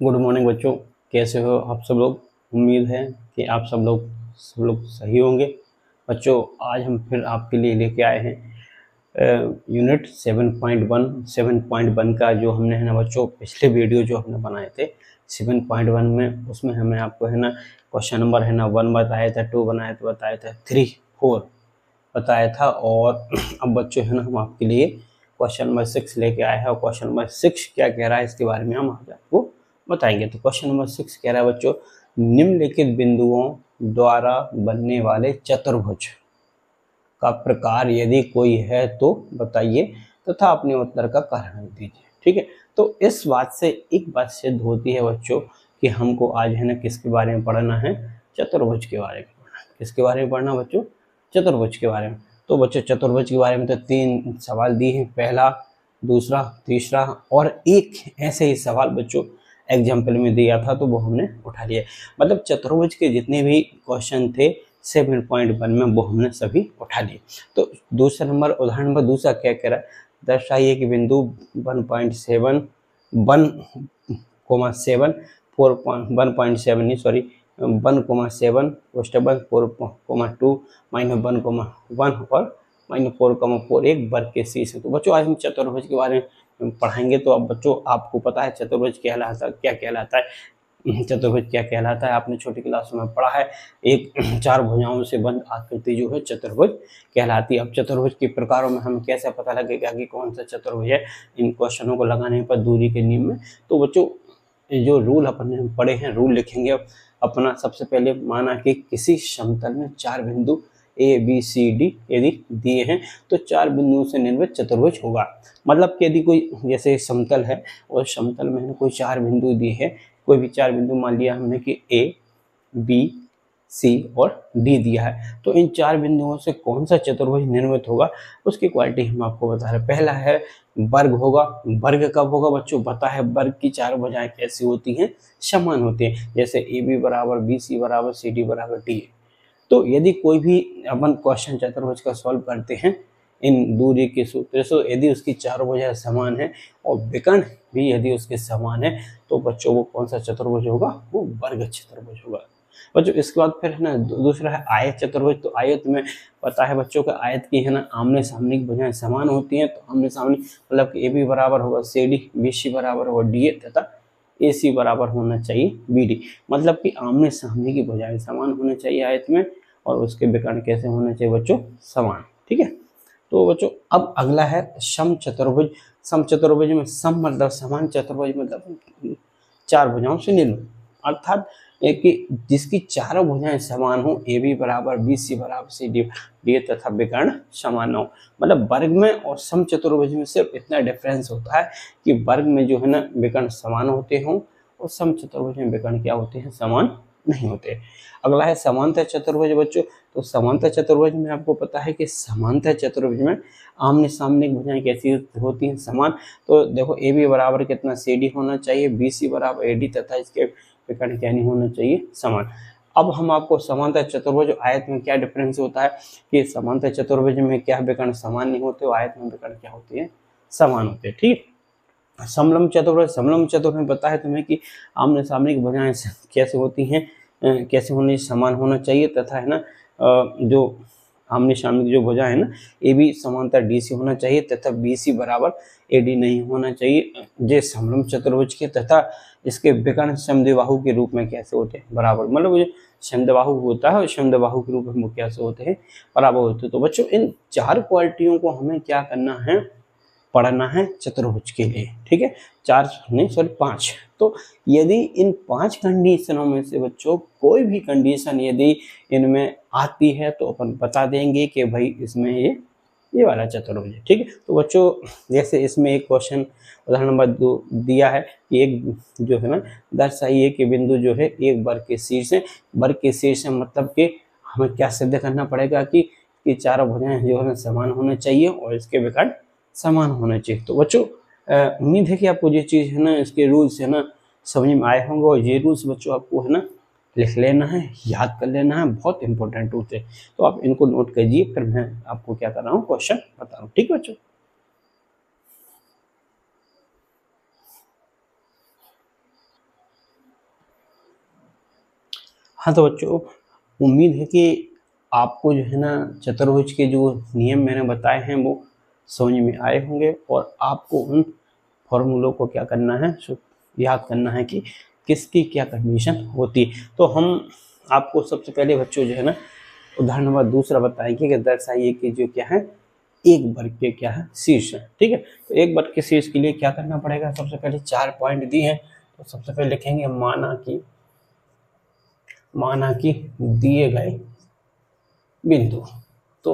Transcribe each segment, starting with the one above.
Good morning बच्चों, कैसे हो आप सब लोग। उम्मीद है कि आप सब लोग सही होंगे। बच्चों, आज हम फिर आपके लिए लेके आए हैं यूनिट 7.1 का जो हमने है ना बच्चों, पिछले वीडियो जो हमने बनाए थे 7.1 में, उसमें हमें आपको है ना क्वेश्चन नंबर है ना 1 बताया था, 2 बताया था, 3, 4 बताया था। और अब बच्चों है ना हम आपके लिए क्वेश्चन नंबर 6 लेके आए हैं, और क्वेश्चन नंबर 6 क्या कह रहा है इसके बारे में हम आज आपको बताएंगे। तो क्वेश्चन नंबर 6 कह रहा है बच्चों, निम्नलिखित बिंदुओं द्वारा बनने वाले चतुर्भुज का प्रकार यदि कोई है तो बताइए तथा अपने उत्तर का कारण दीजिए। ठीक है, तो इस बात से एक बात सिद्ध होती है बच्चों कि हमको आज है ना किसके बारे में पढ़ना है, चतुर्भुज के बारे में पढ़ना। किसके बारे में पढ़ना बच्चों, चतुर्भुज के बारे में। तो बच्चों चतुर्भुज के बारे में तो 3 सवाल दिए हैं, पहला, दूसरा, तीसरा, और एक ऐसे ही सवाल बच्चों एग्जाम्पल में दिया था तो वो हमने उठा लिया। मतलब चतुर्भुज के जितने भी क्वेश्चन थे 7.1 में वो हमने सभी उठा लिए। तो दूसरा नंबर, उदाहरण नंबर दूसरा क्या कह रहा है, दर्शाइए कि बिंदु 1.7 1,7 1.7 नहीं सॉरी 1,7 4,2 -1,1 और -4,4 एक वर्ग के शीर्ष है। तो बच्चों आज हम चतुर्भुज के बारे में पढ़ाएंगे। तो अब बच्चों आपको पता है चतुर्भुज क्या कहलाता है, चतुर्भुज क्या कहलाता है, आपने छोटी क्लास में पढ़ा है। एक 4 भुजाओं से बंद आकृति जो है चतुर्भुज कहलाती है। अब चतुर्भुज के प्रकारों में हमें कैसे पता लगेगा कि कौन सा चतुर्भुज है, इन क्वेश्चनों को लगाने पर दूरी के नियम में। तो बच्चों जो रूल अपने पढ़े हैं, रूल लिखेंगे अपना। सबसे पहले माना कि किसी समतल में 4 बिंदु ए बी सी डी यदि दिए हैं तो 4 बिंदुओं से निर्मित चतुर्भुज होगा। मतलब कि यदि कोई जैसे समतल है और समतल में कोई 4 बिंदु दिए हैं, कोई भी 4 बिंदु मान लिया हमने कि ए बी सी और डी दिया है, तो इन 4 बिंदुओं से कौन सा चतुर्भुज निर्मित होगा उसकी क्वालिटी हम आपको बता रहे हैं। पहला है वर्ग होगा। वर्ग कब होगा बच्चों, पता है वर्ग की 4 भुजाएं कैसी होती हैं, समान होती हैं। जैसे ए बी बराबर बी सी बराबर सी डी बराबर डी। तो यदि कोई भी अपन क्वेश्चन चतुर्भुज का सॉल्व करते हैं इन दूरी के सूत्र से, यदि उसकी 4 भुजाएं समान है और विकर्ण भी यदि उसके समान है तो बच्चों वो कौन सा चतुर्भुज होगा, वो वर्ग चतुर्भुज होगा। बच्चों इसके बाद फिर है ना दूसरा है आयत चतुर्भुज। तो आयत में पता है बच्चों का आयत की है ना आमने सामने की भुजाएं समान होती हैं। तो आमने सामने मतलब कि ए बी बराबर होगा सी डी, बी सी बराबर होगा डी ए तथा ए सी बराबर होना चाहिए बी डी। मतलब कि आमने सामने की भुजाएं समान होनी चाहिए आयत में, और उसके विकर्ण कैसे होने चाहिए बच्चों, समान। ठीक है, तो बच्चों अब अगला है सम चतुर्भुज। सम चतुर्भुज में सम मतलब समान, चतुर्भुज मतलब 4 भुजाओं से निर्मित, अर्थात कि जिसकी 4 भुजाएं समान हो, ए बी बराबर बी सी बराबर सी डी डी तथा विकर्ण समान हो। मतलब वर्ग में और सम चतुर्भुज में सिर्फ इतना डिफरेंस होता है कि वर्ग में जो है ना विकर्ण समान होते हों और सम चतुर्भुज में विकर्ण क्या होते हैं, समान नहीं होते। अगला है समांतर चतुर्भुज बच्चों। तो समांतर चतुर्भुज में आपको पता है कि समांतर चतुर्भुज में आमने सामने की भुजाएं कैसी होती हैं, समान। तो देखो ए बी बराबर कितना सी डी होना चाहिए, बी सी बराबर ए डी तथा इसके विकर्ण क्या नहीं होना चाहिए, समान। अब हम आपको समांतर चतुर्भुज आयत में क्या डिफरेंस होता है कि समांतर चतुर्भुज में क्या विकर्ण समान नहीं होते, आयत में विकर्ण क्या होते हैं, समान होते हैं। ठीक, समलंब चतुर्भुज। समलंब चतुर्भुज में पता है तुम्हें कि आमने सामने की भुजाएं कैसे होती हैं, कैसे होने, समान होना चाहिए तथा है ना जो आमने सामने की जो भुजा है ना, ए बी समांतर डी सी होना चाहिए तथा बी सी बराबर ए डी नहीं होना चाहिए। जे समलंब चतुर्भुज के तथा इसके विकर्ण समद्विबाहु के रूप में कैसे होते हैं, बराबर। मतलब जो समद्विबाहु होता है और समद्विबाहु के रूप में वो कैसे होते हैं, बराबर होते हैं। तो बच्चों इन 4 क्वालिटियों को हमें क्या करना है, पढ़ना है चतुर्भुज के लिए। ठीक है, 4 नहीं सॉरी 5। तो यदि इन 5 कंडीशनों में से बच्चों कोई भी कंडीशन यदि इनमें आती है तो अपन बता देंगे कि भाई इसमें ये वाला चतुर्भुज है। ठीक है, तो बच्चों जैसे इसमें एक क्वेश्चन उदाहरण नंबर 2 दिया है कि एक जो है ना दर्शाइए कि बिंदु जो है एक वर्ग के शीर्ष है। वर्ग के शीर्ष मतलब कि हमें क्या सिद्ध करना पड़ेगा कि चारों भुजाएं जो है ना समान होने चाहिए और इसके विकर्ण समान होना चाहिए। तो बच्चों उम्मीद है कि आपको ये चीज़ है ना, इसके रूल्स है ना समझ में आए होंगे, और ये रूल्स बच्चों आपको है ना लिख लेना है, याद कर लेना है, बहुत इंपॉर्टेंट रूल्स है। तो आप इनको नोट कीजिए, फिर मैं आपको क्या कर रहा हूँ, क्वेश्चन बता रहा हूँ। ठीक है बच्चों, हाँ तो बच्चों उम्मीद है कि आपको जो है ना चतुर्भुज के जो नियम मैंने बताए हैं वो समझ में आए होंगे और आपको उन फॉर्मूलों को क्या करना है, याद करना है कि किसकी क्या कंडीशन होती है। तो हम आपको सबसे पहले बच्चों जो है ना उदाहरण नंबर दूसरा बताएंगे कि दर्शाइए कि जो क्या है एक वर्ग के क्या है शीर्ष है। ठीक है, तो एक वर्ग के शीर्ष के लिए क्या करना पड़ेगा, सबसे पहले 4 पॉइंट दिए हैं। तो सबसे पहले लिखेंगे माना कि दिए गए बिंदु। तो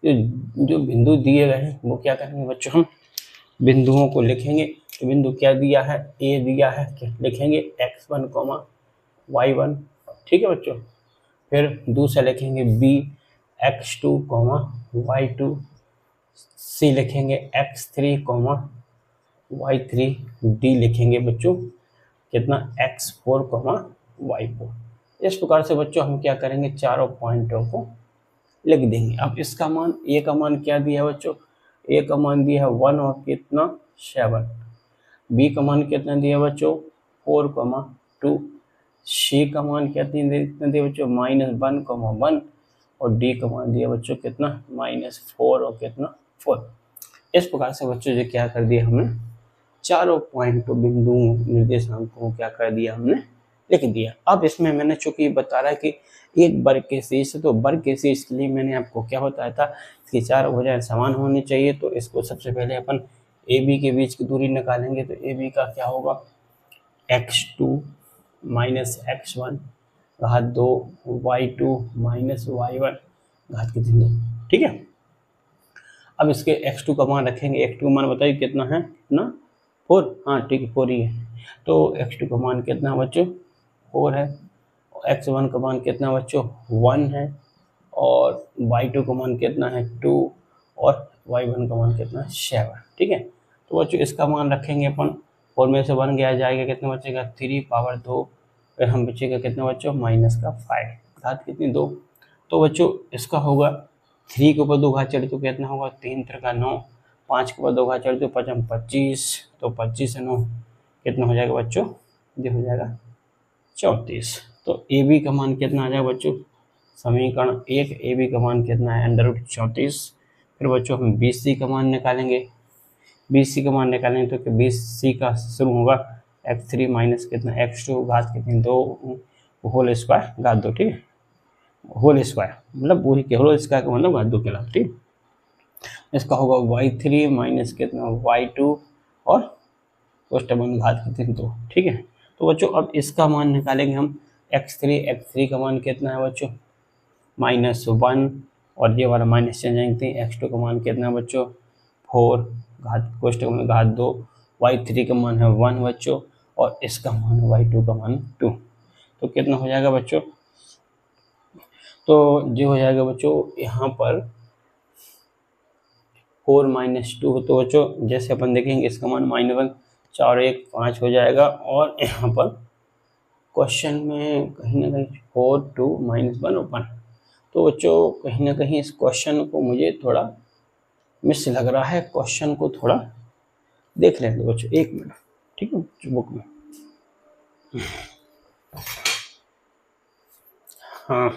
जो बिंदु दिए गए हैं वो क्या करेंगे बच्चों, हम बिंदुओं को लिखेंगे। तो बिंदु क्या दिया है, ए दिया है, क्या लिखेंगे x1, y1। ठीक है बच्चों, फिर दूसरा लिखेंगे b x2, y2, सी लिखेंगे x3, y3, डी लिखेंगे बच्चों कितना x4, y4। इस प्रकार से बच्चों हम क्या करेंगे, चारों पॉइंटों को लिख देंगे। अब इसका मान, ए का मान क्या दिया है बच्चों, ए का मान दिया है 1 और कितना 7, बी का मान कितना दिया बच्चों 4, 2, सी का मान कितना दिया बच्चों -1, और डी का मान दिया बच्चों कितना -4 और कितना 4। इस प्रकार से बच्चों जो क्या कर दिया हमने, चारों पॉइंट बिंदुओं निर्देशांकों को क्या कर दिया हमने लिख दिया। अब इसमें मैंने चूंकि बता रहा है कि एक वर्ग के शीर्ष, तो वर्ग के शीर्ष के लिए मैंने आपको क्या बताया था कि चारों भुजाएं समान होनी चाहिए। तो इसको सबसे पहले अपन ए बी के बीच की दूरी निकालेंगे। तो ए बी का क्या होगा, x2 - x1 घात 2, y2 - y1 घात की 2। ठीक है, अब इसके x2 का मान रखेंगे। x2 का मान बताइए कितना है, कितना 4, हाँ ठीक है 4 ही है। तो x2 का मान कितना बच्चों 4 है, x1 का मान कितना बच्चों 1 है, और y2 का मान कितना है 2, और y1 का मान कितना है 7। ठीक है, तो बच्चों इसका मान रखेंगे अपन, 4 में से 1 गया जाएगा, कितना बचेगा 3 पावर 2, फिर हम बचेगा कितना बच्चों -5 घात कितनी 2। तो बच्चों इसका होगा 3 के ऊपर 2 घात चढ़े तो कितना होगा 3 3 9, 5 के ऊपर 2 घात चढ़े तो 5 25, तो 25 से 9 कितना हो जाएगा बच्चों, ये हो जाएगा 34। तो ए बी का मान कितना आ जाएगा बच्चों, समीकरण 1 ए बी का मान कितना है √34। फिर बच्चों हम बी सी का मान निकालेंगे। बी सी का मान निकालेंगे तो बी सी का शुरू होगा x3 माइनस कितना x2 घात कितनी 2 होल स्क्वायर घात 2। ठीक है, होल स्क्वायर मतलब वही के होल स्क्वायर का मतलब घात 2 के अलावा। ठीक, इसका होगा y3 माइनस कितना y2 और कोष्टक घात कितनी 2। ठीक है, तो बच्चों अब इसका मान निकालेंगे हम, x3 का मान कितना है बच्चों -1, और ये वाला माइनस चेंज जाएंगे। x2 का मान कितना है बच्चों 4 घात कोष्टक में घात 2, y3 का मान है 1 बच्चों, और इसका मान y2 का मान 2। तो कितना हो जाएगा बच्चों, तो जो हो जाएगा बच्चों यहाँ पर 4 - 2। तो बच्चों जैसे अपन देखेंगे इसका मान -1, 4 1 5 हो जाएगा, और यहाँ पर क्वेश्चन में कहीं ना कहीं 4 2 -1 और 1। तो बच्चों कहीं ना कहीं इस क्वेश्चन को मुझे थोड़ा मिस लग रहा है, क्वेश्चन को थोड़ा देख लेंगे बच्चों, 1 मिनट। ठीक है, बुक में हाँ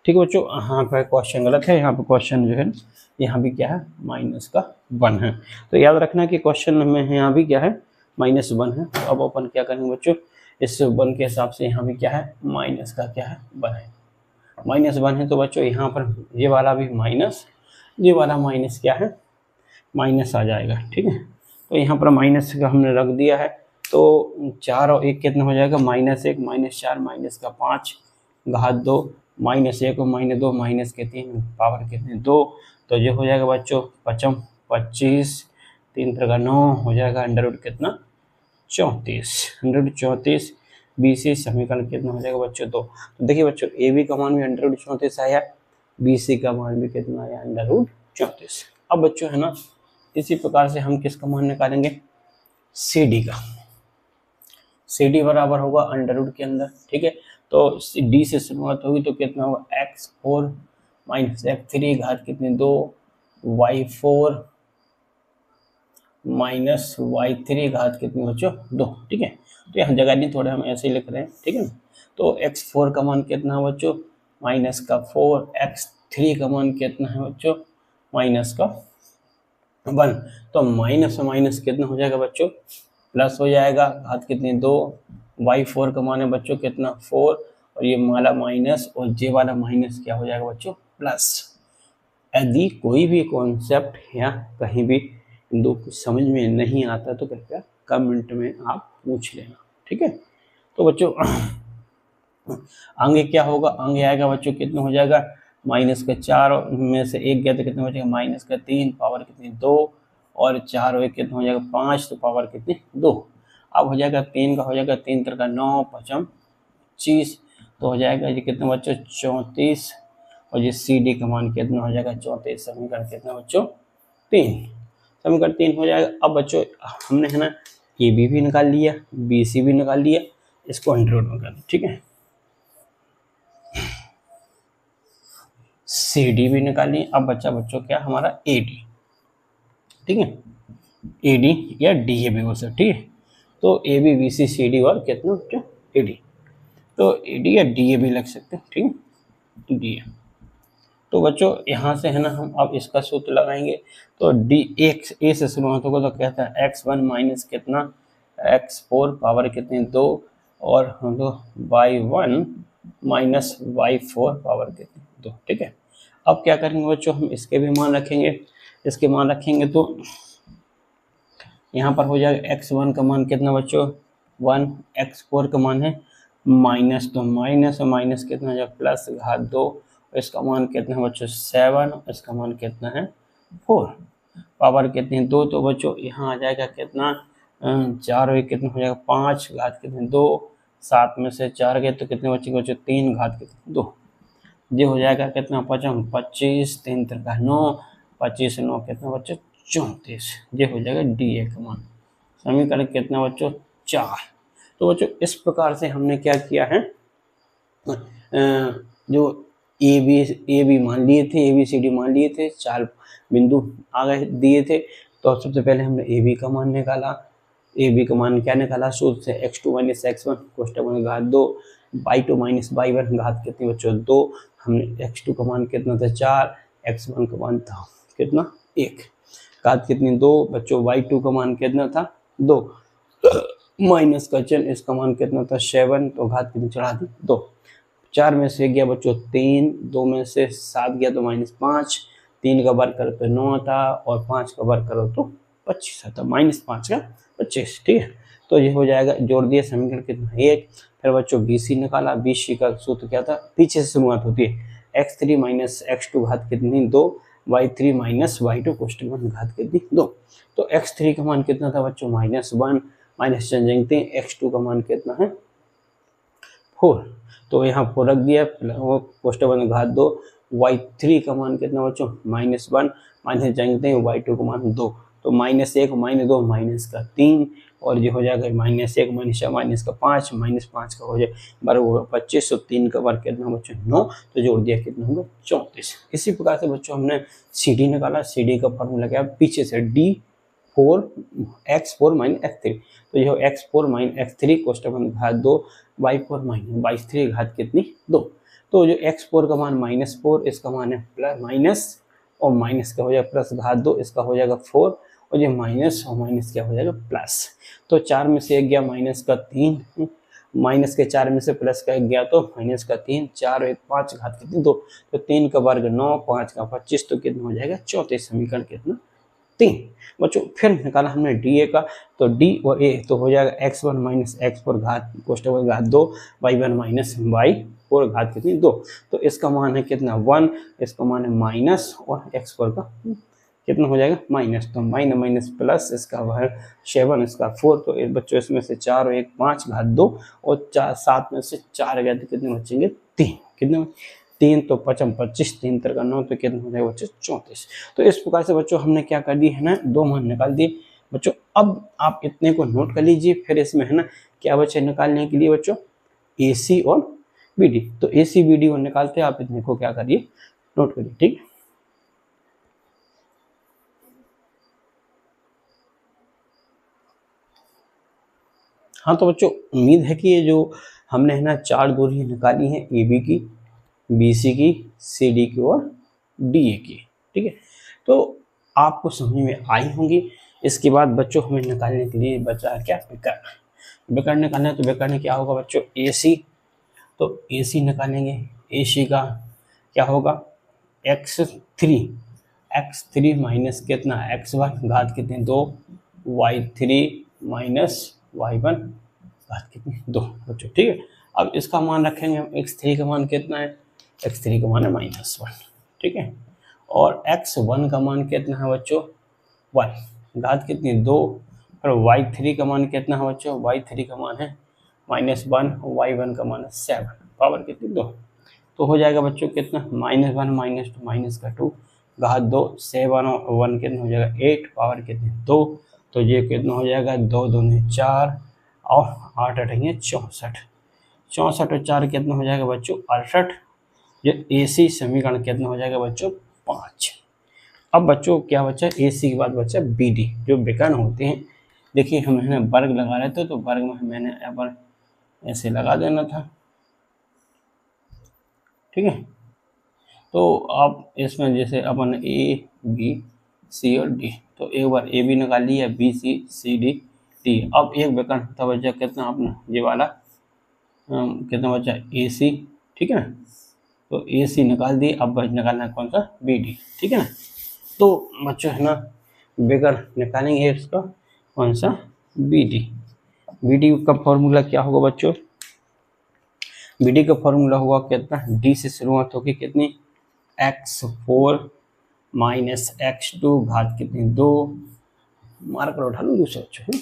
ठीक है बच्चों, हाँ पर क्वेश्चन गलत है। यहाँ पे क्वेश्चन जो है यहाँ भी क्या है -1 है। तो याद रखना कि क्वेश्चन में यहाँ भी क्या है -1 है। तो अब अपन क्या करेंगे बच्चों, इस 1 के हिसाब से यहाँ भी क्या है माइनस का क्या है 1 है, -1 है। तो बच्चों यहाँ पर ये वाला भी माइनस, ये वाला माइनस क्या है माइनस आ जाएगा। ठीक है, तो यहाँ पर माइनस का हमने रख दिया है। तो 4 और 1 कितना हो जाएगा -1 -4 -5 घात 2 -1 और -2 -3 पावर कितने 2। तो ये हो जाएगा बच्चों 5 25 3 3 9 हो जाएगा √ कितना 34 बी सी समीकरण कितना हो जाएगा बच्चों 2। तो देखिए बच्चों ए बी का मान भी √34 आया, बी सी का मान भी कितना आया √34। अब बच्चों है ना इसी प्रकार से हम किसका मान निकालेंगे, सी डी का। सी डी बराबर होगा √ के अंदर। ठीक है, तो डी से शुरुआत होगी तो कितना होगा x4 - x3 घात कितनी 2 y4 - y3 घात कितनी बच्चों 2। ठीक है, तो यहाँ जगह नहीं, थोड़े हम ऐसे ही लिख रहे हैं। ठीक है, तो x4 का मान कितना है बच्चों, माइनस का 4, x3 का मान कितना है बच्चों, माइनस का 1। तो माइनस और माइनस कितना हो जाएगा बच्चों, प्लस हो जाएगा, घात कितनी 2, y4 का मान है बच्चों कितना 4, और ये वाला माइनस और जे वाला माइनस क्या हो जाएगा बच्चों, प्लस। यदि कोई भी कॉन्सेप्ट या कहीं भी दो कुछ समझ में नहीं आता तो कृपया कमेंट में आप पूछ लेना, ठीक है। तो बच्चों आगे क्या होगा, आगे आएगा बच्चों कितना हो जाएगा, माइनस का 4 में से 1 गया तो कितना बचेगा, माइनस का 3, पावर कितनी 2, और 4 और 1 कितना हो जाएगा 5, तो पावर कितनी 2। अब हो जाएगा 3 का हो जाएगा 3 3 का 9, 5 25, तो हो जाएगा ये कितना बच्चों 34, और ये सी डी का मान कितना हो जाएगा 34। समीकरण कितना बच्चों 3, समीकरण 3 हो जाएगा। अब बच्चों हमने है ना ए बी भी निकाल लिया, बी सी भी निकाल लिया, इसको अंडर रूट में कर, ठीक है। सी डी भी निकाल लिया, अब बच्चा बच्चों क्या हमारा ए डी, ठीक है, ए डी या डी ए भी हो सकता, ठीक है। तो A B B C C D और कितना बच्चों ए डी, तो ए डी या डी ए भी लग सकते हैं, ठीक है, डी ए। तो बच्चों यहाँ से है ना हम अब इसका सूत्र लगाएंगे, तो डी एक्स ए से शुरुआत होगा, तो कहता है x1 माइनस कितना x4 पावर कितनी 2, और हम तो y1 माइनस y4 पावर कितनी 2, ठीक है। अब क्या करेंगे बच्चों, हम इसके भी मान रखेंगे, इसके मान रखेंगे तो यहाँ पर हो जाएगा x1 का मान कितना बच्चों 1, x4 का मान है माइनस, तो माइनस और माइनस कितना हो जाएगा प्लस घात 2, इसका मान कितना है बच्चों 7, इसका मान कितना है 4, पावर कितनी 2, तो बच्चों यहाँ आ जाएगा कितना 4 और कितना हो जाएगा 5, घात कितने 2, 7 में से 4 गए तो कितने बच्चे बच्चों 3, घात कितने 2, ये हो जाएगा कितना 25, 3 3 का 9, 25 9 कितना बच्चों 34, ये हो जाएगा डी ए का मान। समीकरण कितना बच्चों 4। तो बच्चों इस प्रकार से हमने क्या किया है, जो ए बी मान लिए थे, ए बी सी डी मान लिए थे, 4 बिंदु आगे दिए थे, तो सबसे पहले हमने ए बी का मान निकाला, ए बी का मान क्या निकाला सूत्र से x2 माइनस x1 कोष्टक में घात 2, y2 माइनस y1 घात कितनी बच्चों 2, हमने x2 का मान कितना था 4, x1 का मान था कितना 1, घात कितनी 2 बच्चों, y2 का मान कितना था 2, माइनस का चिन्ह, इसका मान कितना था 7, तो घात कितनी चढ़ा दी 2, 4 में से गया बच्चों 3, 2 में से 7 गया तो -5, 3 का वर्ग करो तो 9 था, और 5 का वर्ग करो तो 25 आता, -5 का 25, ठीक है। तो ये हो जाएगा, जोड़ दिया समीकरण कितना 1। फिर बच्चों BC निकाला, BC का सूत्र क्या था, पीछे से शुरुआत होती है, x3 माइनस x2 घात कितनी 2, y3 माइनस y2 कोष्टक में घात कितनी 2, तो x3 का मान कितना था बच्चों -1, माइनस जानते हैं x2 का मान कितना है 4, तो यहाँ 4 रख दिया, कोष्टक में घात 2, y3 का मान कितना बच्चों -1, माइनस जानते हैं y2 का मान 2, तो -1 -2 माइनस का 3, और ये हो जाएगा -1 माइनस का 5, -5 का हो जाए वर्ग होगा 25, तो 3 का वर्ग कितना बच्चों 9, तो जोड़ दिया कितना होगा 34। इसी प्रकार से बच्चों हमने सी डी निकाला, सी डी का फॉर्मूला क्या पीछे से x4 माइनस x3, तो ये हो x4 माइनस x3 कोष्टक में घात 2, y4 माइनस y3 घात कितनी 2, तो जो x4 का मान -4, इसका मान है प्लस माइनस, और माइनस का हो जाएगा प्लस घात 2, इसका हो जाएगा 4, और ये माइनस और माइनस क्या हो जाएगा प्लस, तो 4 में से 1 गया माइनस का 3, माइनस के 4 में से प्लस का 1 गया तो माइनस का 3, 4 और 1 5, घात कितनी 2, तो 3 का वर्ग 9, 5 का 25, तो कितना हो जाएगा 34, समीकरण कितना 3। बच्चों फिर निकाला हमने डी ए का, तो डी और ए तो हो जाएगा x1 माइनस x4 घात कोष्टक में घात 2, y1 माइनस y4 घात कितनी 2, तो इसका मान है कितना 1, इसका मान है माइनस, और x4 का कितना हो जाएगा माइनस, तो माइनस प्लस, इसका वर्ग 7, इसका 4, तो बच्चों इसमें से 4 और 1 5 घात 2, और 7 में से 4 गए तो कितने बचेंगे 3, कितने 3, तो 5 25, 3 3 का 9, तो कितना हो जाएगा बच्चों 34। तो इस प्रकार से बच्चों हमने क्या कर दिए है ना, 2 मान निकाल दिए बच्चों। अब आप इतने को नोट कर लीजिए, फिर इसमें है ना क्या बच्चे निकालने के लिए बच्चों AC और BD, तो AC BD और निकालते हैं, आप इतने को क्या करिए नोट करिए, ठीक है। हाँ तो बच्चों उम्मीद है कि ये जो हमने है ना 4 दूरियां निकाली हैं, ए बी की, बी सी की, सी डी की और डी ए की, ठीक है, तो आपको समझ में आई होंगी। इसके बाद बच्चों हमें निकालने के लिए बचा क्या, विकर्ण। विकर्ण निकालना है तो विकर्ण क्या होगा बच्चों, ए सी, तो ए सी निकालेंगे, ए सी का क्या होगा x3 माइनस कितना x1 घात कितनी 2, y3 माइनस y1 घात कितनी 2 बच्चों, ठीक है। अब इसका मान रखेंगे हम, x3 का मान कितना है, x3 का मान है -1, ठीक है, और x1 का मान कितना है बच्चों 1 घात कितनी 2, और y3 का मान कितना है बच्चों, y3 का मान है -1, y1 का मान है 7, पावर कितनी 2, तो हो जाएगा बच्चों कितना -1 -2 -2 घात 2, 7 और 1 कितना हो जाएगा 8, पावर कितनी 2, तो ये कितना हो जाएगा 2 दूनी 4 और 8 अठेंगे 64, 64 और 4 कितना हो जाएगा बच्चों 68, ये AC समीकरण कितना हो जाएगा बच्चों 5। अब बच्चों क्या बचा, AC के बाद बचा BD, जो विकर्ण होते हैं। देखिए हमने वर्ग लगा रहे थे तो वर्ग में मैंने यहाँ पर ऐसे लगा देना था, ठीक है, तो आप इसमें जैसे अपन A B C और D, तो एक बार A B निकाल लिया, B C C D D, अब एक विकर्ण था बच्चा कितना अपना ये वाला कितना बचा AC, ठीक है ना, तो AC निकाल दी, अब निकालना है कौन सा BD, ठीक है ना, तो बच्चों है ना विकर्ण निकालेंगे इसका कौन सा BD। BD का फॉर्मूला क्या होगा बच्चों, BD का फॉर्मूला होगा कितना, D से शुरुआत होगी कितनी x4 माइनस x2 घात कितनी 2, मार्कर उठा लो दूसरे बच्चों,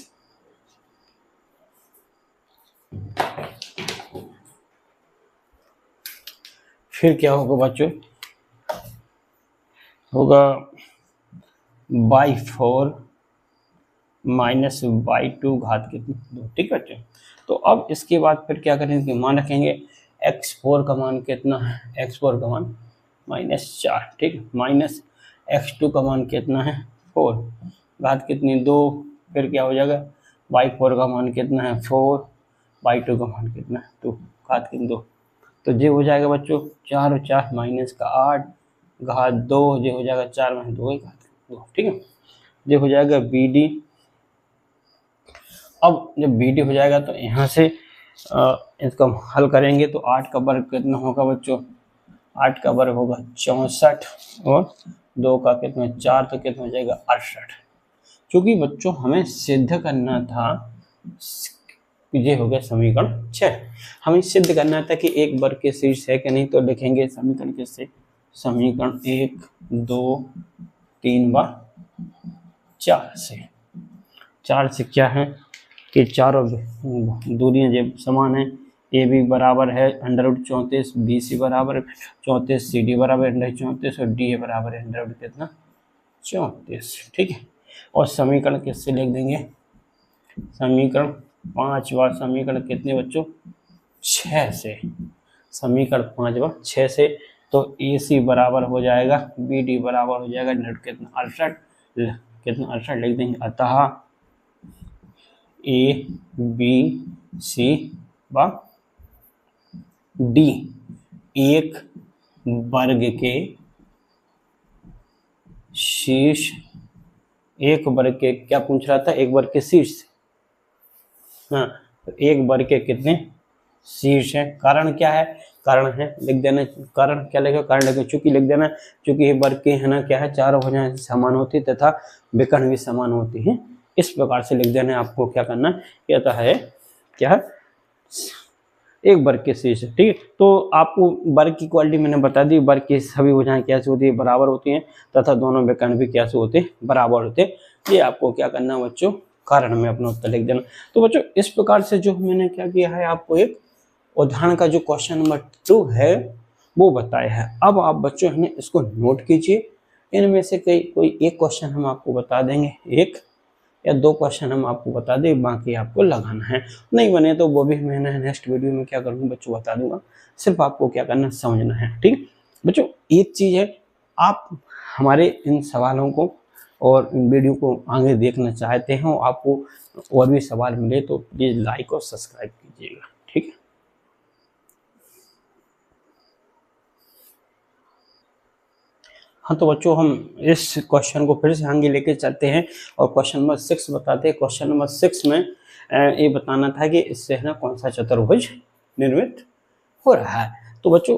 फिर क्या होगा बच्चों, होगा y4 माइनस y2 घात कितनी 2, ठीक है बच्चों। तो अब इसके बाद फिर क्या करेंगे, मान रखेंगे x4 का मान कितना है, x4 का मान -4, ठीक है, माइनस x2 का मान कितना है 4 घात कितनी 2, फिर क्या हो जाएगा y4 का मान कितना है 4, y2 का मान कितना है 2 घात कितनी 2, तो ये हो जाएगा बच्चों 4 और 4 माइनस का 8 घात 2, ये हो जाएगा 4 में 2 घात 2, ठीक है, ये हो जाएगा BD। अब जब BD हो जाएगा तो यहाँ से इसको हम हल करेंगे तो 8 का वर्ग कितना होगा बच्चों, 8 का वर्ग होगा 64 और 2 का कितना 4, तो कितना हो जाएगा 68। क्योंकि बच्चों हमें सिद्ध करना था, ये हो गया समीकरण 6, हमें सिद्ध करना था कि एक वर्ग के शीर्ष है कि नहीं, तो लिखेंगे समीकरण किससे, समीकरण 1 2 3 व 4 से। 4 से क्या है कि चारों दूरियां जब समान है, ए बी बराबर है √34, बी सी बराबर 34, सी डी बराबर 34 और डी ए बराबर है कितना 34, ठीक है। और समीकरण किससे लिख देंगे, समीकरण 5वां समीकरण कितने बच्चों 6 से, समीकरण 5वां 6 से, तो ए सी बराबर हो जाएगा बी डी बराबर हो जाएगा कितना 68, कितना 68 लिख देंगे। अतः ए बी सी व डी एक वर्ग के शीर्ष, एक वर्ग के क्या पूछ रहा था, एक वर्ग के शीर्ष, हाँ, तो एक वर्ग के कितने शीर्ष है, कारण क्या है, कारण है लिख देना, कारण क्या लिखेगा, कारण लिखेगा चूंकि लिख देना, चूंकि ये वर्ग के है ना क्या है चारों भुजाएं समान होती तथा विकर्ण भी समान होती हैं, इस प्रकार से लिख देना है। आपको क्या करना कहता है क्या, एक वर्ग के शीर्ष, ठीक है। तो आपको वर्ग की क्वालिटी मैंने बता दी, वर्ग की सभी भुजाएं कैसे होती है, बराबर होती हैं तथा दोनों विकर्ण भी कैसे होते हैं, बराबर होते हैं। ये आपको क्या करना है बच्चों, कारण में अपना उत्तर लिख देना। तो बच्चों इस प्रकार से जो मैंने क्या किया है, आपको एक उदाहरण का जो क्वेश्चन नंबर 2 है वो बताया है। अब आप बच्चों ने इसको नोट कीजिए, इनमें से कोई एक क्वेश्चन हम आपको बता देंगे, एक या 2 क्वेश्चन हम आपको बता दें, बाकी आपको लगाना है, नहीं बने तो वो भी मैंने नेक्स्ट वीडियो में क्या करूँगा बच्चों बता दूंगा, सिर्फ आपको क्या करना समझना है, ठीक बच्चों। एक चीज़ है, आप हमारे इन सवालों को और वीडियो को आगे देखना चाहते हो, आपको और भी सवाल मिले तो प्लीज़ लाइक और सब्सक्राइब कीजिएगा, ठीक है। हाँ तो बच्चों हम इस क्वेश्चन को फिर से आगे लेके चलते हैं और क्वेश्चन नंबर 6 बताते हैं। क्वेश्चन नंबर 6 में ये बताना था कि इससे है ना कौन सा चतुर्भुज निर्मित हो रहा है। तो बच्चों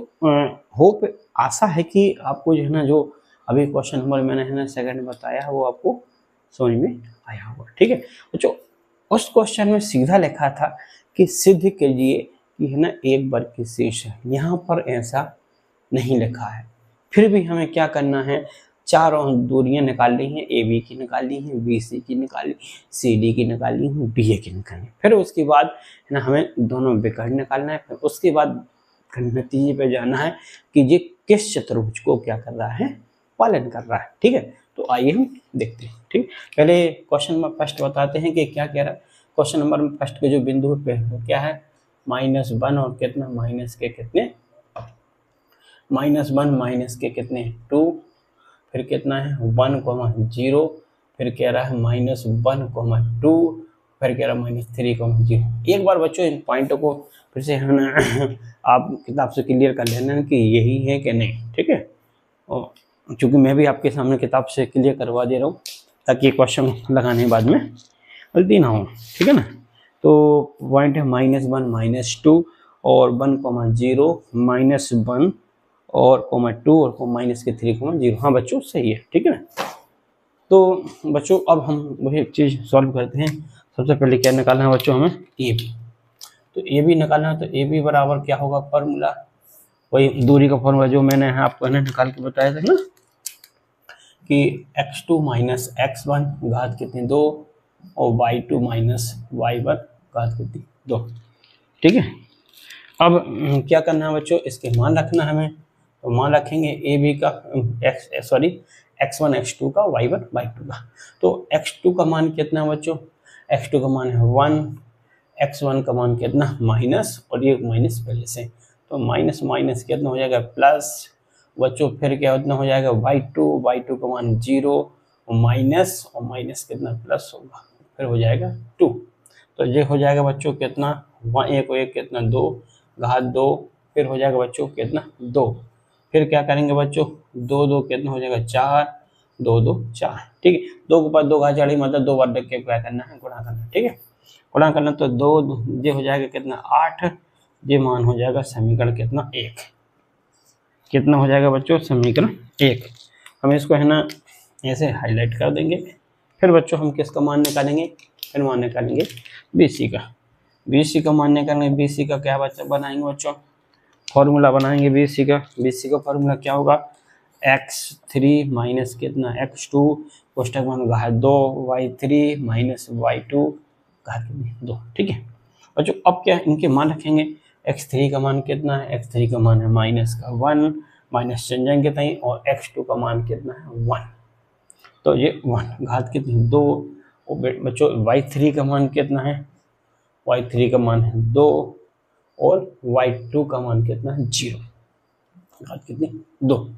होप आशा है कि आपको जो है ना, जो अभी क्वेश्चन नंबर मैंने है ना सेकंड बताया वो आपको समझ में आया होगा, ठीक है। बच्चों उस क्वेश्चन में सीधा लिखा था कि सिद्ध कीजिए कि है ना एक वर्ग की शीर्ष है। यहाँ पर ऐसा नहीं लिखा है, फिर भी हमें क्या करना है, चारों दूरियां निकालनी है। ए बी की निकालनी है, बी सी की निकालनी, सी डी की निकालनी है, बी ए की निकालनी। फिर उसके बाद है ना हमें दोनों विकर्ण निकालना है। फिर उसके बाद नतीजे पे जाना है कि ये किस चतुर्भुज को क्या कर रहा है, पालन कर रहा है, ठीक है। तो आइए हम देखते हैं, ठीक। पहले क्वेश्चन नंबर फर्स्ट बताते हैं कि क्या कह रहा है। क्वेश्चन नंबर फर्स्ट के जो बिंदु पे क्या है, -1 और कितना माइनस के कितने, -1 माइनस के कितने 2, फिर कितना है 1,0, फिर कह रहा है -1,2, फिर कह रहा है -3,0। एक बार बच्चों इन पॉइंटों को फिर से है ना आप किताब से क्लियर कर लेना कि यही है कि नहीं, ठीक है। और चूँकि मैं भी आपके सामने किताब से क्लियर करवा दे रहा हूँ ताकि क्वेश्चन लगाने के बाद में गलती ना हो, ठीक है ना। तो पॉइंट है -1 -2 और 1,0 -1 और -2 और -3,0। हाँ बच्चों सही है, ठीक है ना। तो बच्चों अब हम वही एक चीज़ सॉल्व करते हैं। सबसे पहले क्या निकालना है बच्चों, हमें ए बी। तो ए बी निकालना है, तो ए बी बराबर क्या होगा, फॉर्मूला वही दूरी का फॉर्मूला जो मैंने आपको है निकाल के बताया था ना कि x2 - x1 घात कितनी 2 और y2 - y1 घात कितनी 2, ठीक है। अब क्या करना है बच्चों, इसके मान रखना है हमें। तो मान रखेंगे ए बी का x1 x2 का y1 y2 का। तो x2 का मान कितना है बच्चों, x2 का मान है 1, x1 का मान कितना माइनस, और ये माइनस पहले से, तो माइनस माइनस कितना हो जाएगा प्लस बच्चों, फिर क्या उतना हो जाएगा y2 का मान 0 और माइनस कितना प्लस होगा, फिर हो जाएगा 2। तो ये हो जाएगा बच्चों कितना 1 को 1 कितना 2 घात 2, फिर हो जाएगा बच्चों कितना 2, फिर क्या करेंगे बच्चों 2 2 कितना हो जाएगा 4, 2 2 4, ठीक है। 2 के ऊपर 2 घात चढ़ी मतलब 2 बार देख के क्या करना है, गुणा करना, ठीक है। गुणा करना तो 2 ये हो जाएगा कितना 8, ये मान हो जाएगा समीकरण कितना 1, कितना हो जाएगा बच्चों समीकरण 1। हम इसको है ना ऐसे हाईलाइट कर देंगे। फिर बच्चों हम किसका मान निकालेंगे, फिर मान निकालेंगे BC का। BC का मान निकालेंगे, BC का क्या बच्चा बनाएंगे बच्चों, फॉर्मूला बनाएंगे BC का। BC का फॉर्मूला क्या होगा, x3 माइनस कितना x2 कोष्टक मान घात 2 y3 माइनस y2 घात 2, ठीक है बच्चों। अब क्या इनके मान रखेंगे, x3 का मान कितना है, x3 का मान है -1 माइनस चल जाएंगे तहीं, और x2 का मान कितना है 1, तो ये 1 घात कितनी 2, और बच्चों y3 का मान कितना है, y3 का मान है 2 और y2 का मान कितना है 0, घात कितनी 2 है।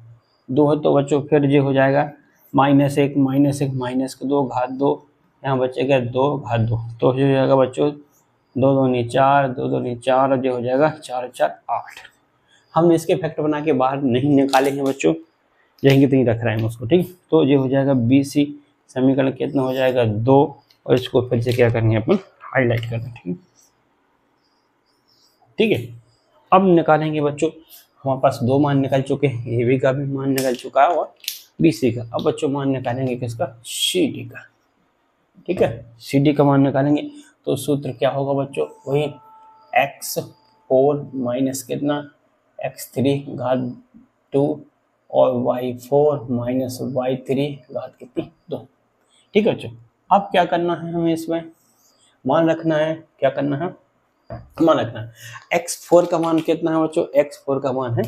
तो बच्चों फिर ये हो जाएगा -1 माइनस का 2 घात 2, यहाँ बचेगा 2 घात 2, तो ये हो जाएगा बच्चों 2 2 4, 2 2 4, और ये हो जाएगा 4 4 8। हमने इसके फैक्टर बना के बाहर नहीं निकाले हैं बच्चों, यहीं की तहीं रख रहे हैं उसको, ठीक। तो ये हो जाएगा BC समीकरण कितना हो जाएगा 2, और इसको फिर से क्या करेंगे अपन हाईलाइट करना, ठीक है। अब निकालेंगे बच्चों, हमारे पास 2 मान निकल चुके हैं, AB का भी मान निकल चुका है और BC का। अब बच्चों मान निकालेंगे किसका, CD का, ठीक है। CD का मान निकालेंगे तो सूत्र क्या होगा बच्चों, वही x4 माइनस कितना x3 घात 2 और y4 माइनस y3 घात कितनी 2, ठीक है बच्चों। अब क्या करना है हमें, इसमें मान रखना है, क्या करना है मान रखना है। x4 का मान कितना है बच्चों, x4 का मान है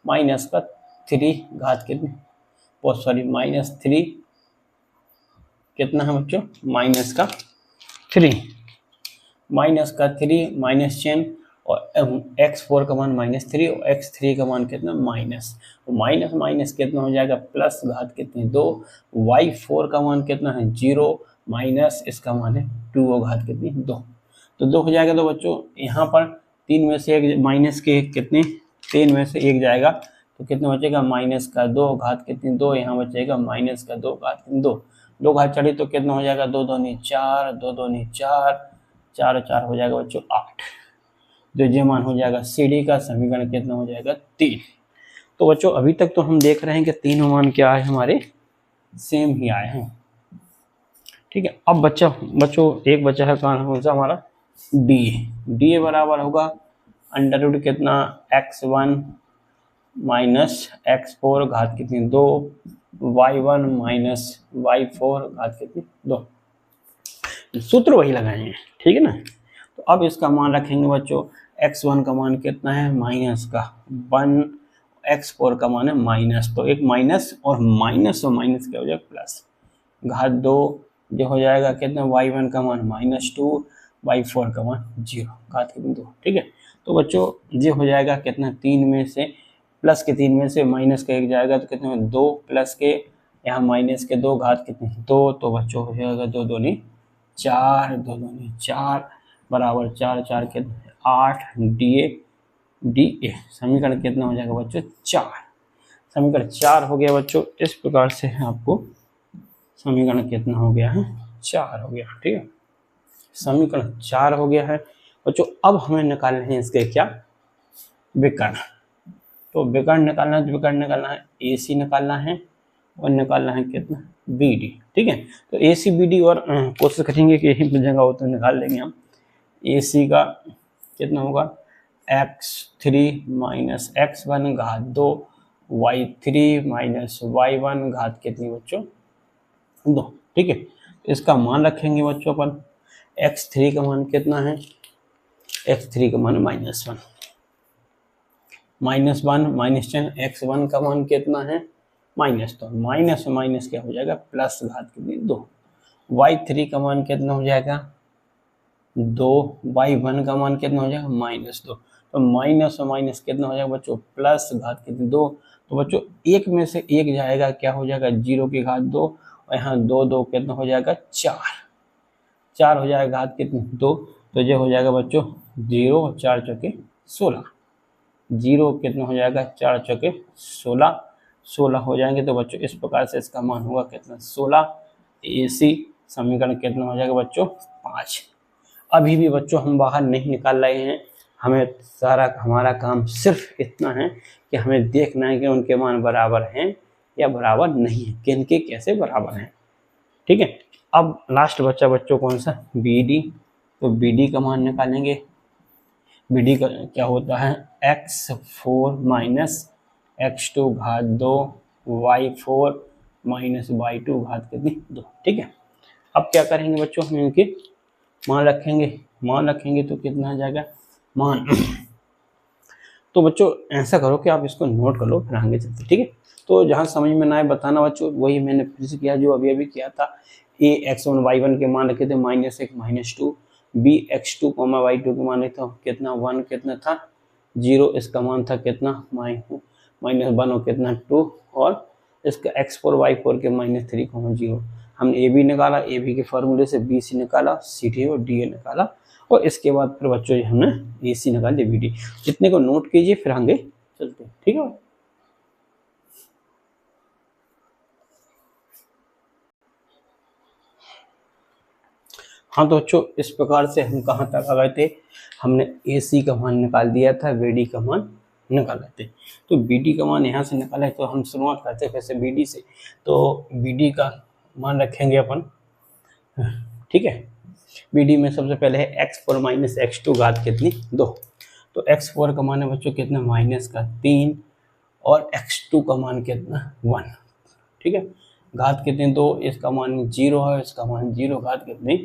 -3 घात कितनी, -3 कितना है बच्चों -3 माइनस चेन, और x4 का मान -3 और x3 का मान कितना माइनस, माइनस माइनस कितना हो जाएगा प्लस घात कितनी 2, y4 का मान कितना है 0 माइनस इसका मान है 2 घात कितनी 2, तो 2 हो जाएगा। तो बच्चों यहाँ पर 3 में से 1 माइनस के कितने 3 में से 1 जाएगा तो कितना बचेगा माइनस का 2 घात कितनी 2, यहाँ बचेगा माइनस का 2 घात कितनी 2, 2 घात चढ़ी तो कितना हो जाएगा 2 दूनी 4, 2 दूनी 4, 4 4 हो जाएगा बच्चों 8, जो ये मान हो जाएगा सी डी का समीकरण कितना हो जाएगा 3। तो बच्चों अभी तक तो हम देख रहे हैं कि तीनों मान क्या है हमारे सेम ही आए हैं, ठीक है। अब बच्चों एक बच्चा है कौन सा हमारा डी, डी बराबर होगा अंडर रूट कितना x1 माइनस x4 घात कितनी 2, y1 माइनस y4 घात कितनी 2, सूत्र वही लगाएंगे, ठीक है ना। तो अब इसका मान रखेंगे बच्चों x1 का मान कितना है माइनस का 1, x4 का मान है माइनस, तो एक माइनस और माइनस क्या हो जाएगा प्लस, घात 2 जो हो जाएगा कितना y1 का मान -2, y4 का मान 0 घात कितनी 2, ठीक है। तो बच्चों ये हो जाएगा कितना 3 में से प्लस के 3 में से माइनस का 1 जाएगा तो कितने 2 प्लस के यहाँ माइनस के 2 घात कितनी 2, तो बच्चों हो जाएगा 2 दूनी 4, 2 दूनी 4 बराबर 4 4 कितने 8, डी ए समीकरण कितना हो जाएगा बच्चों 4, समीकरण 4 हो गया बच्चों। इस प्रकार से आपको समीकरण कितना हो गया है 4 हो गया, ठीक है, समीकरण 4 हो गया है बच्चों। अब हमें निकालने हैं इसके क्या विकर्ण, तो विकर्ण निकालना है, तो विकर्ण निकालना है AC निकालना है और निकालना है कितना BD, ठीक है। तो AC BD और कोशिश करेंगे कि यही जगह हो तो निकाल लेंगे हम। AC का कितना होगा x3 माइनस x1 घात 2, y3 माइनस y1 घात कितनी बच्चों 2, ठीक है। इसका मान रखेंगे बच्चों अपन, x3 का मान कितना है x3 का मान -1, -1 -10, x1 का मान कितना है -2, माइनस क्या हो जाएगा प्लस घात कितनी 2, y3 का मान कितना हो जाएगा 2, y1 का मान कितना हो जाएगा -2, तो माइनस और माइनस कितना हो जाएगा बच्चों प्लस घात कितनी 2, तो बच्चों 1 में से 1 जाएगा क्या हो जाएगा 0 की घात 2, और यहाँ 2 2 कितना हो जाएगा 4, 4 हो जाएगा घात कितनी 2, तो ये हो जाएगा बच्चों 0 4 चौके 16, 0 कितना हो जाएगा 4 चौके 16, 16 हो जाएंगे। तो बच्चों इस प्रकार से इसका मान होगा कितना 16, AC समीकरण कितना हो जाएगा बच्चों 5। अभी भी बच्चों हम बाहर नहीं निकाल रहे हैं, हमें सारा हमारा काम सिर्फ इतना है कि हमें देखना है कि उनके मान बराबर हैं या बराबर नहीं है, किन के कैसे बराबर हैं, ठीक है। अब लास्ट बच्चा बच्चों कौन सा BD, तो BD का मान निकालेंगे। BD का क्या होता है x4 माइनस x2 घात 2, y4 माइनस y2 घात कितनी 2, ठीक है। अब क्या करेंगे बच्चों हम इनके मान रखेंगे तो कितना आ जाएगा मान तो बच्चों ऐसा करो कि आप इसको नोट कर लो फिर आगे चलते, ठीक है। तो जहाँ समझ में ना आए बताना बच्चों, वही मैंने फिर से किया जो अभी किया था। A x1 y1 के मान रखे थे -1 -2, B x2 y2 के मान रखे थे कितना 1 कितना था 0, इसका मान था कितना -1 और कितना 2, और इसका x4 y4 के -3 0। हमने AB निकाला, AB के फार्मूले से BC निकाला, CD और DA निकाला, और इसके बाद फिर बच्चों हमने AC निकाल दी BD। इतने को नोट कीजिए फिर आगे चलते हैं, ठीक है। हाँ तो बच्चों इस प्रकार से हम कहाँ तक आ गए थे, हमने AC का मान निकाल दिया था, BD का मान निकाले थे। तो BD का मान यहाँ से निकाले, तो हम शुरुआत करते हैं वैसे BD से। तो BD का मान रखेंगे अपन, ठीक है। BD में सबसे पहले है x4 माइनस x2 घात कितनी 2, तो x4 का मान है बच्चों कितना -3 और x2 का मान कितना 1, ठीक है। घात कितनी 2, इसका मान 0 है, इसका मान 0 घात कितनी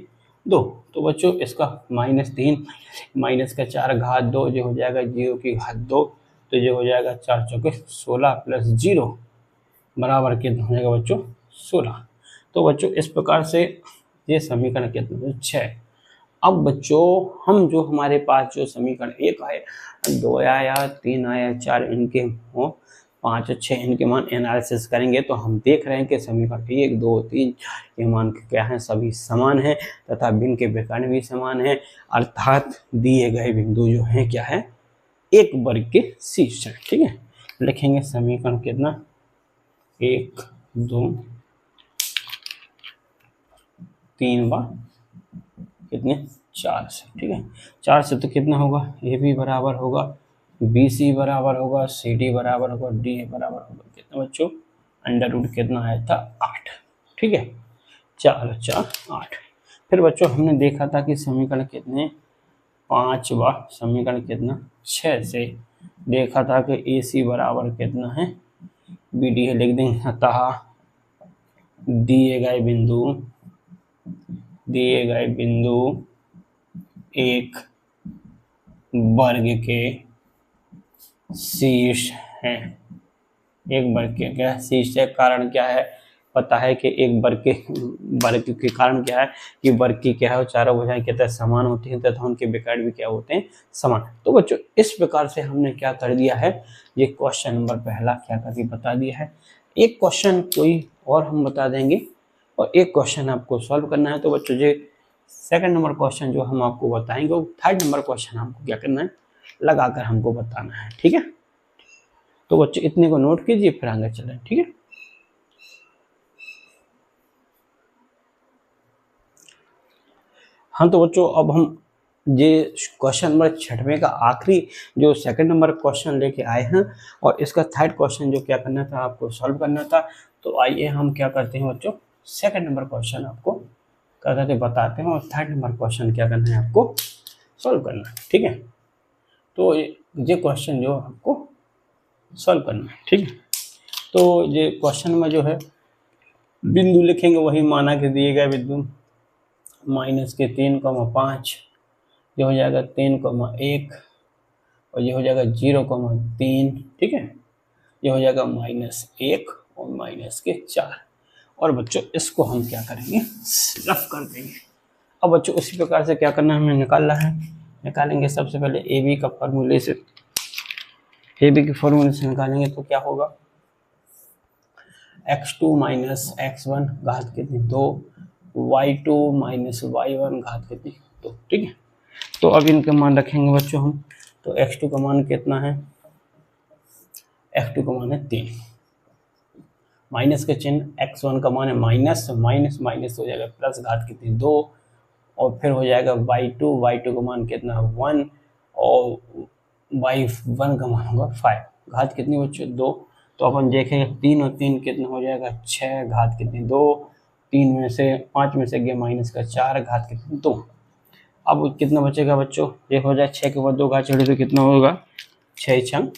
2, तो बच्चों इसका -3 माइनस का 4 घात 2 जो हो जाएगा 0 की घात 2, तो जो हो जाएगा 4 चौके 16 प्लस 0 बराबर कितना हो जाएगा बच्चों 16। तो बच्चों इस प्रकार से ये समीकरण कितना 6। अब बच्चों हम जो हमारे पास जो समीकरण 1 आया 2 आया 3 आया 4 इनके हो, 5 और 6 इनके मान एनालिसिस करेंगे तो हम देख रहे हैं कि समीकरण 1 2 3 के मान क्या हैं, सभी समान हैं तथा भिन्न के विकर्ण भी समान हैं, अर्थात दिए गए बिंदु जो हैं क्या है, एक वर्ग के शीर्ष है। ठीक है, लिखेंगे समीकरण कितना 1 2 3 व कितने 4 से। ठीक है, 4 से तो कितना होगा, ए बी बराबर होगा बी सी बराबर होगा सी डी बराबर होगा डी बराबर होगा कितना बच्चों, अंडर रूट कितना आया था 8। ठीक है, 4 और 4 8। फिर बच्चों हमने देखा था कि समीकरण कितने 5 व समीकरण कितना 6 से देखा था कि ए सी बराबर कितना है बी डी है, लिख देंगे अतः दिए गए बिंदु एक वर्ग के शीर्ष है। एक वर्ग के क्या शीर्ष है, कारण क्या है, पता है कि एक वर्ग के कारण क्या है कि वर्ग की क्या है चारों भुजाएं क्या समान होती हैं तथा उनके विकर्ण भी क्या होते हैं समान। तो बच्चों इस प्रकार से हमने क्या कर दिया है, ये क्वेश्चन नंबर पहला क्या करके बता दिया है। एक क्वेश्चन कोई और हम बता देंगे और एक क्वेश्चन आपको सॉल्व करना है। तो बच्चों ये सेकंड नंबर क्वेश्चन जो हम आपको बताएंगे वो थर्ड नंबर क्वेश्चन हमको क्या करना है, लगाकर हमको बताना है। ठीक है, तो बच्चों इतने को नोट कीजिए फिर आगे चलें। ठीक है, हाँ तो बच्चों अब हम ये क्वेश्चन नंबर 6वें का आखिरी जो सेकंड नंबर क्वेश्चन लेके आए हैं और इसका थर्ड क्वेश्चन जो क्या करना था आपको सॉल्व करना था। तो आइए हम क्या करते हैं बच्चों, सेकंड नंबर क्वेश्चन आपको क्या कहते हैं बताते हैं और थर्ड नंबर क्वेश्चन क्या करना है आपको सॉल्व करना है। ठीक है, तो ये क्वेश्चन जो आपको सॉल्व करना है। ठीक है, तो ये क्वेश्चन में जो है बिंदु लिखेंगे वही माना के दिए गए बिंदु माइनस के 3,5 ये हो जाएगा 3,1 और ये हो जाएगा 0,3। ठीक है, ये हो जाएगा -1 और -4 और बच्चों इसको हम क्या करेंगे रफ कर देंगे। अब बच्चों उसी प्रकार से क्या करना है हमें निकालना है, निकालेंगे सबसे पहले ए बी का फॉर्मूले से, ए बी के फॉर्मूले से निकालेंगे तो क्या होगा x2 माइनस x1 घात कितनी 2 y2 माइनस y1 घात कितनी 2। ठीक है, तो अब इनके मान रखेंगे बच्चों हम, तो x2 का मान कितना है, x2 का मान है 3, माइनस के चिन्ह x1 का मान है माइनस माइनस माइनस हो जाएगा प्लस घात कितनी 2 और फिर हो जाएगा y2 का मान कितना 1 और y1 का मान होगा 5 घात कितनी बच्चों 2। तो अपन देखेंगे 3 और 3 कितना हो जाएगा 6 घात कितनी 2, 3 में से 5 में से गया माइनस का 4 घात कितनी 2। अब कितना बचेगा बच्चों, ये हो जाए 6 के बाद 2 घात चढ़े तो कितना होगा 6 छंग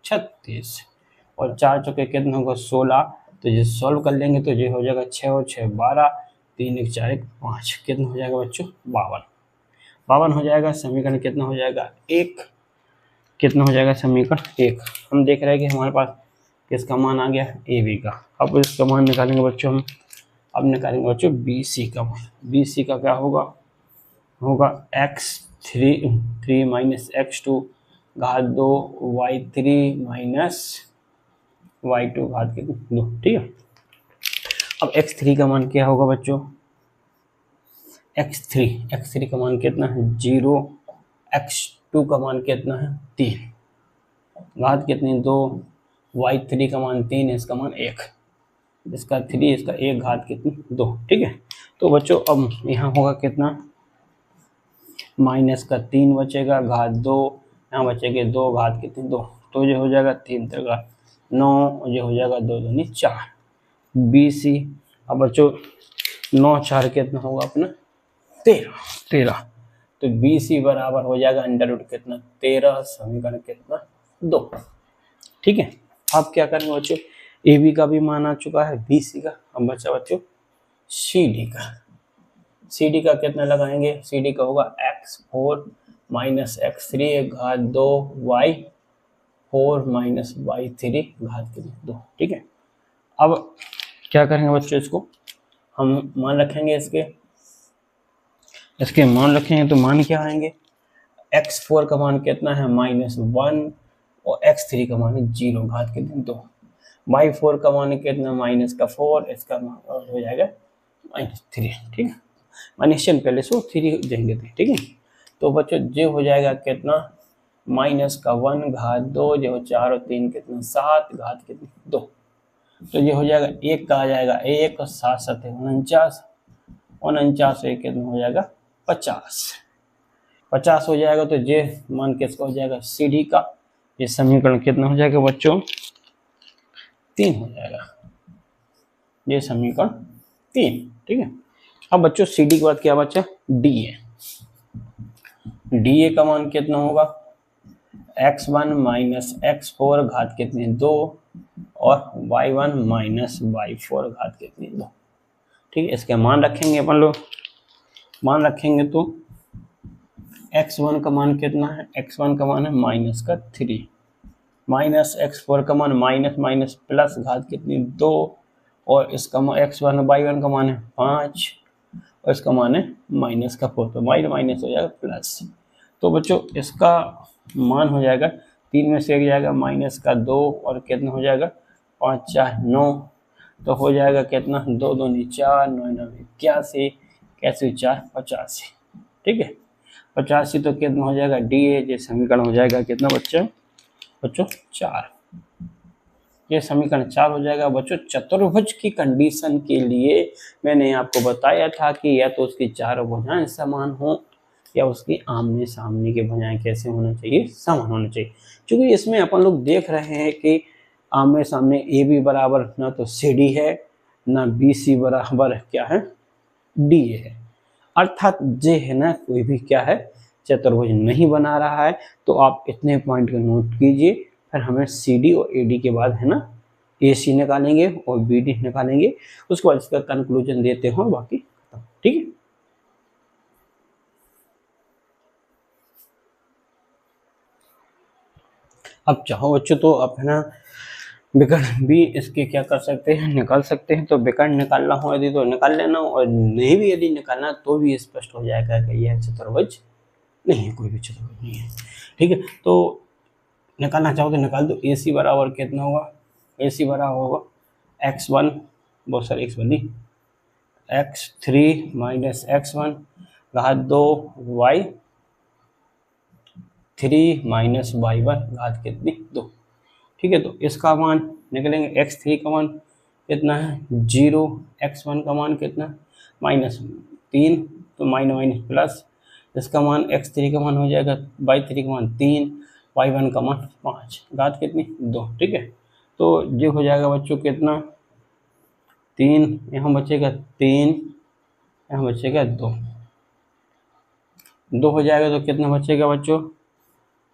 36 और 4 चौके कितना होगा 16। तो ये सॉल्व कर लेंगे तो ये हो जाएगा 6 और 6 12, 3 1 4 1 5 कितना हो जाएगा बच्चों 52 हो जाएगा। समीकरण कितना हो जाएगा 1, कितना हो जाएगा समीकरण 1। हम देख रहे हैं कि हमारे पास किसका मान आ गया ए बी का। अब इसका मान निकालेंगे बच्चों हम, अब निकालेंगे बच्चों बी सी का मान। बी सी का क्या होगा x3 माइनस x2 घात 2 y3 माइनस y2 घात कितनी 2। ठीक है, अब x3 का मान क्या होगा बच्चों, x3 का मान कितना है 0, x2 का मान कितना है 3 घात कितनी 2, y3 का मान 3 है इसका मान 1, इसका 3 इसका 1 घात कितनी 2। ठीक है, तो बच्चों अब यहाँ होगा कितना माइनस का 3 बचेगा घात 2, यहाँ बचेगा 2 घात कितनी 2, तो ये हो जाएगा 3 3 9 और ये हो जाएगा 2 2 4 बी सी। अब बच्चों 9 4 कितना होगा अपना 13, तो बी सी बराबर हो जाएगा अंडर रूट कितना 13, समीकरण कितना 2। ठीक है, अब क्या करेंगे बच्चों ए बी का भी मान आ चुका है, बी सी का, अब बच्चा बच्चों सी डी का कितना लगाएंगे, सी डी का होगा x4 माइनस x3 घात 2 y4 माइनस y3 घात कितनी 2। ठीक है, अब क्या करेंगे बच्चों इसको हम मान रखेंगे, इसके मान रखेंगे तो मान क्या आएंगे x4 का मान कितना है -1 और x3 का मान है 0 घात कितनी 2। y4 का मान कितना -4, इसका मान हो जाएगा -3। ठीक है, माइनस पहले से 3 देंगे थे। ठीक है, तो बच्चों ये हो जाएगा कितना -1 घात 2, जो 4 और 3 कितना 7 घात कितनी 2। तो ये हो जाएगा 1 का आ जाएगा 1 और 7 7 49, 49 एक कितना हो जाएगा 50 हो जाएगा। तो ये मान किसका हो जाएगा CD का। ये समीकरण कितना हो जाएगा बच्चों 3 हो जाएगा, ये समीकरण 3। ठीक है, अब बच्चों CD के बाद क्या बचा DA। DA का मान कितना होगा x1 x4 घात कितनी 2 और y1 y4 घात कितनी 2। ठीक है, इसके मान रखेंगे अपन लोग। मान रखेंगे तो x1 का मान कितना है, x1 का मान है -3, -x4 का मान माइनस प्लस घात कितनी 2 और इसका x1 y1 का मान है 5 और इसका मान है -4, तो माइनस हो जाएगा प्लस। तो बच्चों इसका मान हो जाएगा 3 में से एक जाएगा -2 और कितना हो जाएगा 5 4 9, तो हो जाएगा कितना 2 2 4 9 9 81, कैसे 4 85। ठीक है, 85 तो कितना हो जाएगा DA। ये समीकरण हो जाएगा कितना बच्चों 4। ये समीकरण 4 हो जाएगा बच्चों। चतुर्भुज की कंडीशन के लिए मैंने आपको बताया था कि या तो उसकी चारों भुजाएं समान हो या उसकी आमने सामने की भुजाएं कैसे होना चाहिए समान होना चाहिए। क्योंकि इसमें अपन लोग देख रहे हैं कि आमने सामने AB बराबर ना तो CD है ना BC बराबर क्या है DA है, अर्थात जे है ना कोई भी क्या है चतुर्भुज नहीं बना रहा है। तो आप इतने पॉइंट को नोट कीजिए, फिर हमें CD और AD के बाद है ना AC निकालेंगे और BD निकालेंगे, उसके बाद इसका कंक्लूजन देते हो बाकी। ठीक है, अब चाहो बच्चों तो आप है ना विकर्ण भी इसके क्या कर सकते हैं निकाल सकते हैं। तो विकर्ण निकालना हो यदि तो निकाल लेना, और नहीं भी यदि निकालना तो भी स्पष्ट हो जाएगा कि यह चतुर्भुज नहीं है, कोई भी चतुर्भुज नहीं है। ठीक है, तो निकालना चाहो तो निकाल दो। AC बराबर कितना होगा, AC बराबर होगा x1 बहुत सारे x1 नहीं x3 -x1 घात 2 y3 -y1 घात कितनी 2। ठीक है, तो इसका मान निकलेंगे x3 का मान कितना है 0, x1 का मान कितना -3, तो माइनस प्लस, इसका मान x3 का मान हो जाएगा y3 का मान 3, y1 का मान 5 घात कितनी 2। ठीक है, तो ये हो जाएगा बच्चों कितना 3, यहाँ बचेगा 3, यहाँ बचेगा 2 हो जाएगा। तो कितना बचेगा बच्चों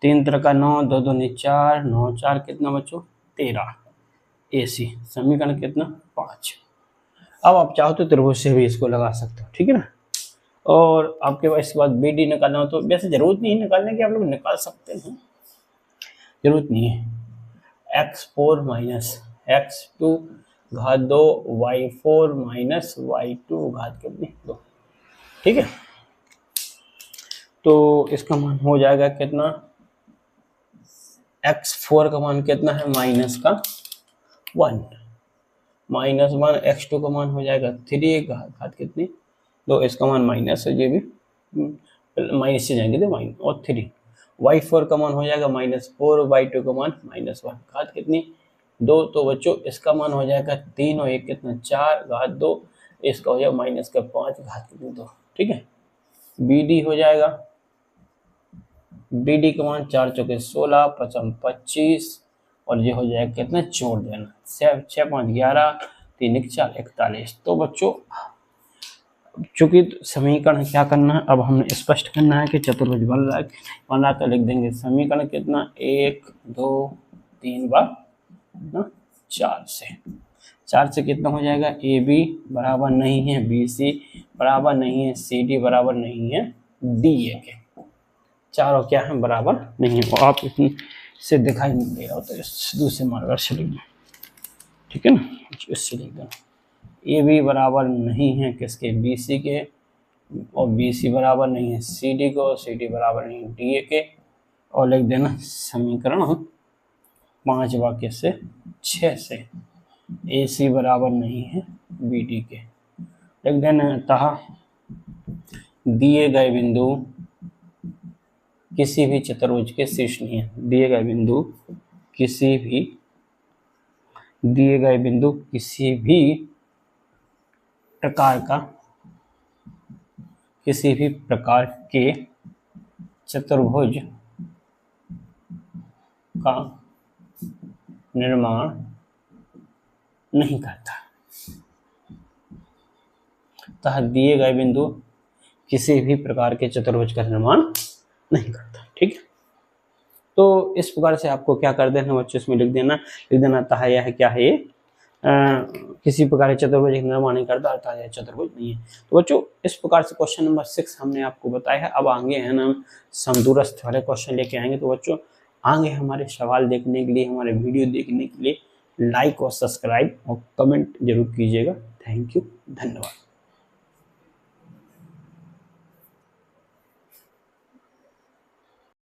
3 3 का 9, 2 2 4, 9 4 कितना बच्चों 13। AC समीकरण कितना 5। अब आप चाहो तो त्रिभुज से भी इसको लगा सकते हो। ठीक है ना, और आपके पास इसके बाद BD निकालना हो तो वैसे जरूरत नहीं निकालने की, आप लोग निकाल सकते हैं, जरूरत नहीं है। x4 -x2 घात 2 y4 -y2 घात कितनी 2। ठीक है, तो इसका मान हो जाएगा कितना x4 का मान कितना है -1 -1, x2 का मान हो जाएगा 3 घात कितनी 2, इसका मान माइनस है, ये भी माइनस से जाएंगे तो माइनस और 3, y4 का मान हो जाएगा -4, y2 का मान -1 घात कितनी 2। तो बच्चों इसका मान हो जाएगा 3 और 1 कितना 4 घात 2, इसका हो जाएगा -5 घात कितनी 2। ठीक है, BD हो जाएगा, BD का मान 4 चौके 16, 5 25 और ये हो जाएगा कितना जोड़ देना 6 5 11, 3 1 4 41। तो बच्चों चूंकि समीकरण क्या करना है, अब हमने स्पष्ट करना है कि चतुर्भुज बन रहा है, तो लिख देंगे समीकरण कितना 1 2 3 बार 4 से कितना हो जाएगा AB बराबर नहीं है BC बराबर नहीं है CD बराबर नहीं है DA के, चारों क्या है बराबर नहीं है। और आप इससे दिखाई नहीं दे रहा हो तो इस दूसरे मार्कर से लिख दो। ठीक है ना, इससे लिख दो AB बराबर नहीं है किसके BC के, और BC बराबर नहीं है CD को, CD बराबर नहीं है DA के, और लिख देना समीकरण 5 वाक्य से 6 से AC बराबर नहीं है BD के। लिख देना, अतः दिए गए बिंदु किसी भी चतुर्भुज के शीर्ष नहीं है। दिए गए बिंदु किसी भी प्रकार के चतुर्भुज का निर्माण नहीं करता। अतः दिए गए बिंदु किसी भी प्रकार के चतुर्भुज का निर्माण नहीं करता। ठीक है, तो इस प्रकार से आपको क्या कर देना बच्चों, इसमें लिख देना अतः यह क्या है, किसी प्रकार के चतुर्भुज का निर्माण नहीं करता, अर्थात यह चतुर्भुज नहीं है। तो बच्चों इस प्रकार से क्वेश्चन नंबर 6 हमने आपको बताया है। अब आगे है ना समदूरस्थ वाले क्वेश्चन लेके आएंगे। तो बच्चों आगे हमारे सवाल देखने के लिए, हमारे वीडियो देखने के लिए लाइक और सब्सक्राइब और कमेंट जरूर कीजिएगा। थैंक यू, धन्यवाद।